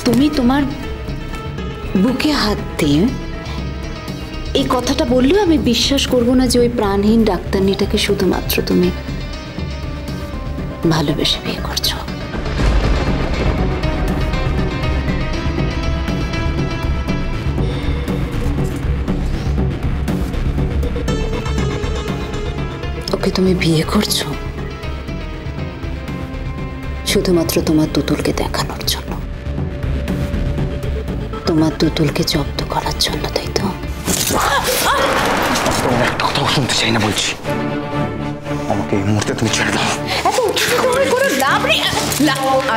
তুমি তোমার বুকে হাত দিয়ে এই কথাটা বললেও আমি বিশ্বাস করব না যে ওই প্রাণহীন ডাক্তারনিটাকে শুধুমাত্র তুমি ভালোবেসে বিয়ে করছো। ওকে তুমি বিয়ে করছো শুধুমাত্র তোমার তুতুলকে দেখানোর জন্য, তোমার তুতুলকে জব্দ করার জন্য, তাই তো? একটা কথাও শুনতে চাই না বলছি, আমাকে এই মুহূর্তে তুমি ছেড়ে দাও। এত উত্তেজিত হয়ে কোনো লাভ নেই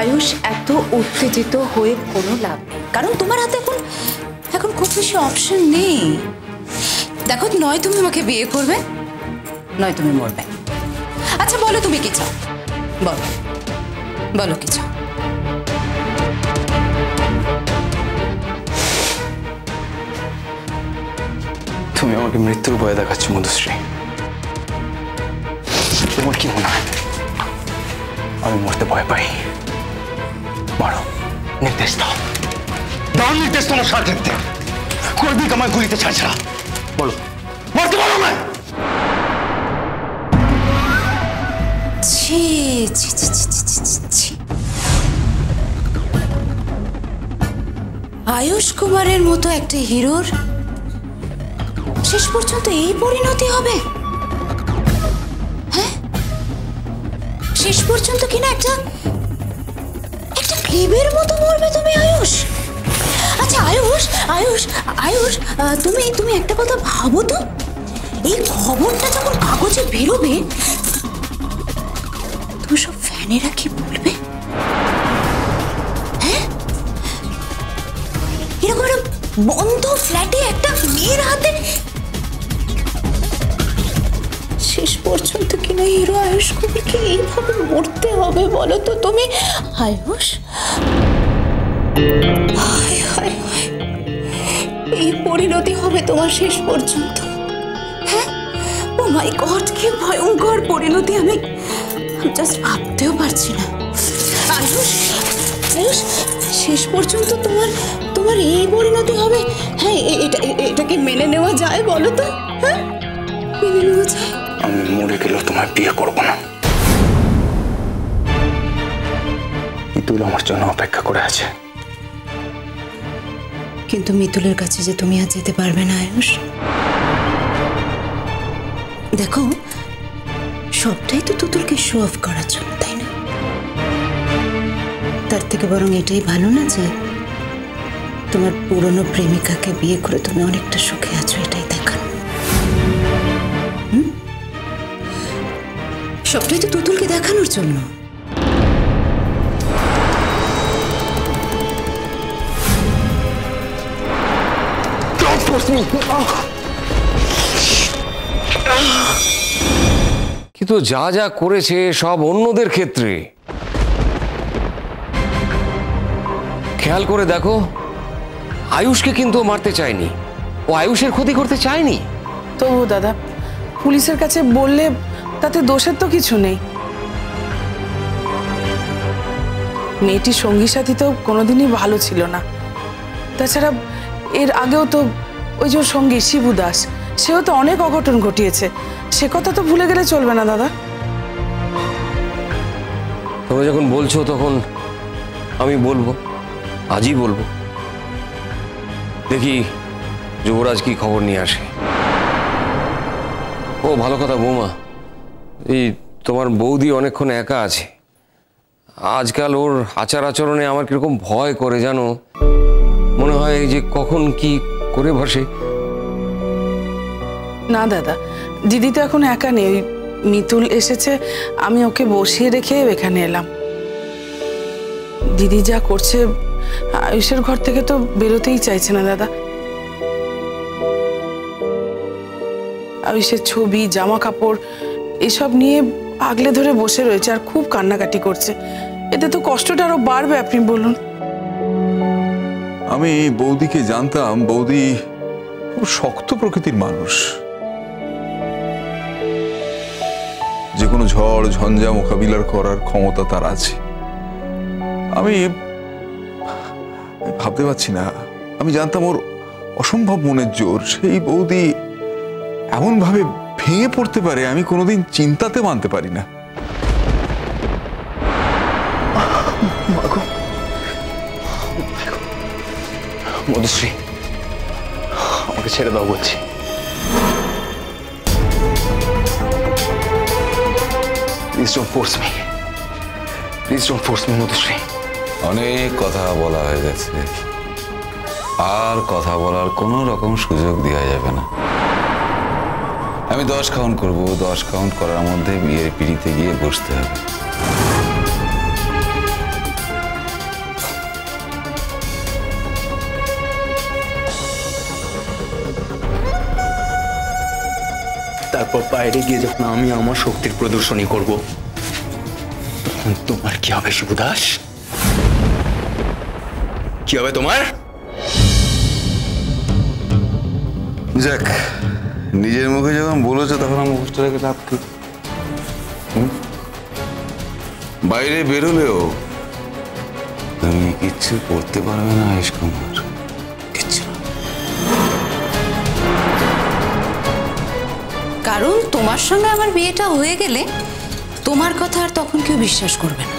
আয়ুষ, এত উত্তেজিত হয়ে কোনো লাভ নেই, কারণ তোমার হাতে এখন খুব বেশি অপশন নেই। দেখো, নয় তুমি আমাকে বিয়ে করবে, নয় তুমি মরবে। আচ্ছা বলো তুমি কি চাও, বলো বলো কি চাও? তুমি আমাকে মৃত্যুর ভয় দেখাচ্ছ মধুশ্রী। তোমার কি মনে হয় আমি মরতে ভয় পাই? মারো, নির্দেশ দাও, দাও নির্দেশ তোমার সাথে। কোনদিন আমার গুলিতে ছাড়ছে না, বলো মরতে পারো না? ছি ছি ছি ছি ছি ছি ছি। আয়ুষ কুমারের মতো একটা হিরোর শেষ পর্যন্ত এই পরিণতি হবে? হ্যাঁ, শেষ পর্যন্ত কিনা একটা ক্লিবের মতো মরবে তুমি আয়ুষ। আচ্ছা আয়ুষ আয়ুষ আয়ুষ, তুমি একটা কথা ভাবো তো, এই খবরটা যখন কাগজে বেরোবে তুমি সব ফ্যানেরা কি বলবে? হ্যাঁ, এরকম বন্ধ ফ্ল্যাটে একটা মেয়ের হাতে শেষ পর্যন্ত কিনা হিরো আয়ুষ কুমারকে এইভাবে মরতে হবে? বলো তো তুমি আয়ুষ। এই পরিণতি হবে তোমার শেষ পর্যন্ত? হ্যাঁ, ও মাই গড, কি ভয়ঙ্কর পরিণতি! আমি জাস্ট ভাবতেও পারছি না। আয়ুষ আয়ুষ, শেষ পর্যন্ত তোমার এই পরিণতি হবে? হ্যাঁ, এটাকে মেনে নেওয়া যায় বলো তো? হ্যাঁ, মেনে নেওয়া যায়? আমি মরে গেলেও তোমায় বিয়ে করবো না। মিতুল আমার জন্য অপেক্ষা করে আছে। কিন্তু মিতুলের কাছে যে তুমি আর যেতে পারবে না আয়ুষ। দেখো, সবটাই তো তুতুলকে শো অফ করার জন্য, তাই না? তার থেকে বরং এটাই ভালো না যে তোমার পুরনো প্রেমিকাকে বিয়ে করে তুমি অনেকটা সুখে আছো, এটাই দেখানো। সবটাই তো তুতুলকে দেখানোর জন্য। কিন্তু যা যা করেছে সব অন্যদের ক্ষেত্রে। খেয়াল করে দেখো, আয়ুষকে কিন্তু মারতে চায়নি, ও আয়ুষের ক্ষতি করতে চায়নি। তো দাদা, পুলিশের কাছে বললে তাতে দোষের তো কিছু নেই। মেয়েটির সঙ্গী সাথী তো কোনোদিনই ভালো ছিল না। তাছাড়া এর আগেও তো ওই যে সঙ্গী শিবু দাস, সেও তো অনেক অঘটন ঘটিয়েছে, সে কথা তো ভুলে গেলে চলবে না দাদা। তোমরা যখন বলছো তখন আমি বলবো, আজই বলবো। দেখি যুবরাজ কি খবর নিয়ে আসে। ও ভালো কথা বৌমা, এই তোমার বৌদি অনেকক্ষণ একা আছে। আজকাল ওর আচার আচরণে আমার কিরকম ভয় করে জানো, মনে হয় যে কখন কি করে বসে। না দাদা, দিদি তো এখন একা নেই, মিতুল এসেছে, আমি ওকে বসিয়ে রেখে এখানে এলাম। দিদি যা করছে, আয়ুষের ঘর থেকে তো বেরোতেই চাইছে না দাদা। আয়ুষের ছবি, জামা কাপড় এসব নিয়ে আগলে ধরে বসে রয়েছে আর খুব কান্নাকাটি করছে। এতে তো কষ্টটা আরো বাড়বে, আপনি বলুন। আমি বৌদিকে জানতাম, বৌদি খুব শক্ত প্রকৃতির মানুষ, যে কোনো ঝড় ঝঞ্ঝা মোকাবিলার করার ক্ষমতা তার আছে। আমি ভাবতে পারছি না। আমি জানতাম ওর অসম্ভব মনের জোর, সেই বৌদি এমন ভাবে ভেঙে পড়তে পারে আমি কোনোদিন চিন্তাতে মানতে পারি না। মধুশ্রী, আমাকে ছেড়ে দাও বলছি। Please don't force me, please don't force me Madhushree. অনেক কথা বলা হয়ে গেছে, আর কথা বলার কোনো রকম সুযোগ দেওয়া যাবে না। আমি 10 কাউন্ট করব, 10 কাউন্ট করার মধ্যে বিয়ের পিড়িতে গিয়ে বসতে হবে। তারপর বাইরে গিয়ে যখন আমি আমার শক্তির প্রদর্শনী করব, তখন তোমার কি হবে শিবুদাস? কি হবে তোমার? যাক, নিজের মুখে যখন বলেছো তখন আমি বুঝতে রেখে লাভ কি? বাইরে বেরোলেও তুমি কিচ্ছু করতে পারবে না আয়েশ কুমার, কিচ্ছু। কারণ তোমার সঙ্গে আমার বিয়েটা হয়ে গেলে তোমার কথা আর তখন কেউ বিশ্বাস করবে না।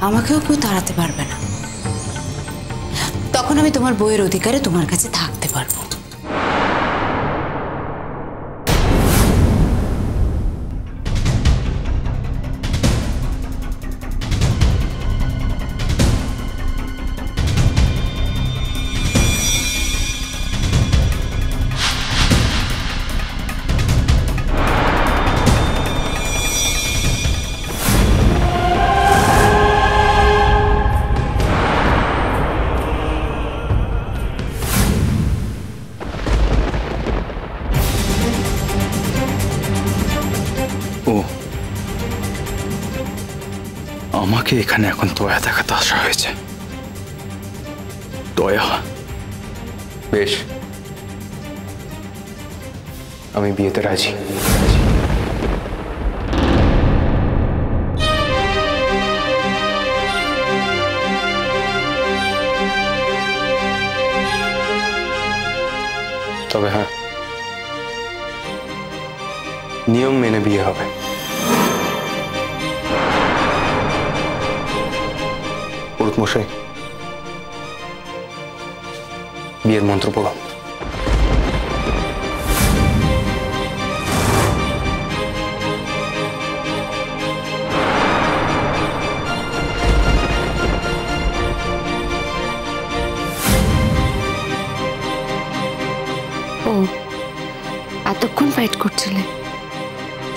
আমাকেও কেউ তাড়াতে পারবে না। তখন আমি তোমার বইয়ের অধিকারে তোমার কাছে থাকতে পারবো। আমাকে এখানে এখন দয়া দেখাতে আসা হয়েছে। দয়া? বেশ, আমি বিয়েতে রাজি। তবে হ্যাঁ, নিয়ম মেনে বিয়ে হবে। মশাই, বিয়ের মন্ত্র পড়ো। ও এতক্ষণ ফাইট করছিলে,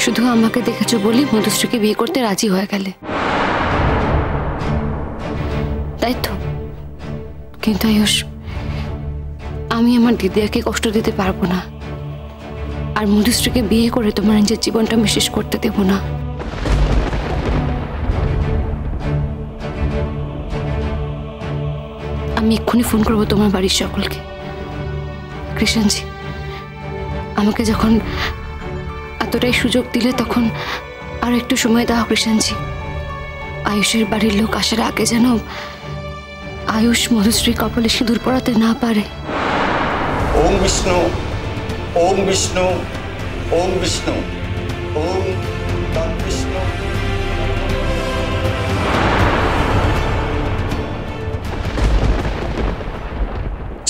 শুধু আমাকে দেখেছো বলি মধুশ্রীকে বিয়ে করতে রাজি হয়ে গেলে, তাই তো? কিন্তু আয়ুষ, আমি আমার দিদিয়াকে কষ্ট দিতে পারবো না, আর মধুশ্রীকে বিয়ে করে তোমার নিজের জীবনটা আমি শেষ করতে দেব না। আমি এক্ষুনি ফোন করবো তোমার বাড়ির সকলকে। কৃষ্ণজি, আমাকে যখন এতটাই সুযোগ দিলে তখন আর একটু সময় দাও কৃষ্ণজি। আয়ুষের বাড়ির লোক আসার আগে যেন আয়ুষ মধুশ্রী কপালে সিঁদুর পরাতে না পারে। ওম বিষ্ণু, ওম বিষ্ণু, ওম বিষ্ণু, ওম বিষ্ণু।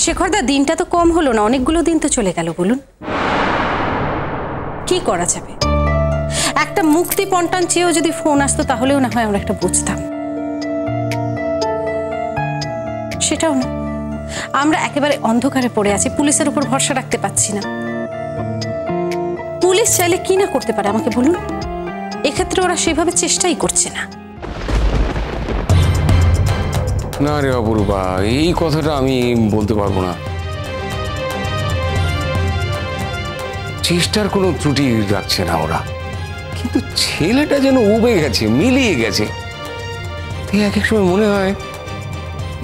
শেখরদা, দিনটা তো কম হলো না, অনেকগুলো দিন তো চলে গেল। বলুন কি করা যাবে? একটা মুক্তিপণ চেয়েও যদি ফোন আসতো তাহলেও না হয় আমরা একটা বুঝতাম। সেটাও না, আমরা একেবারে অন্ধকারে পড়ে আছি, পুলিশের উপর ভরসা রাখতে পারছি না। পুলিশ চাইলে কি না করতে পারে আমাকে বলুন? এক্ষেত্রে ওরা সেভাবে চেষ্টাই করছে না। না রে অপরূপা, এই কথাটা আমি বলতে পারবো না। চেষ্টার কোনো ত্রুটি রাখছে না ওরা, কিন্তু ছেলেটা যেন উবে গেছে, মিলিয়ে গেছে। এক এক সময় মনে হয়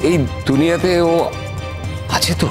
এই দুনিয়াতে ও আছে তো।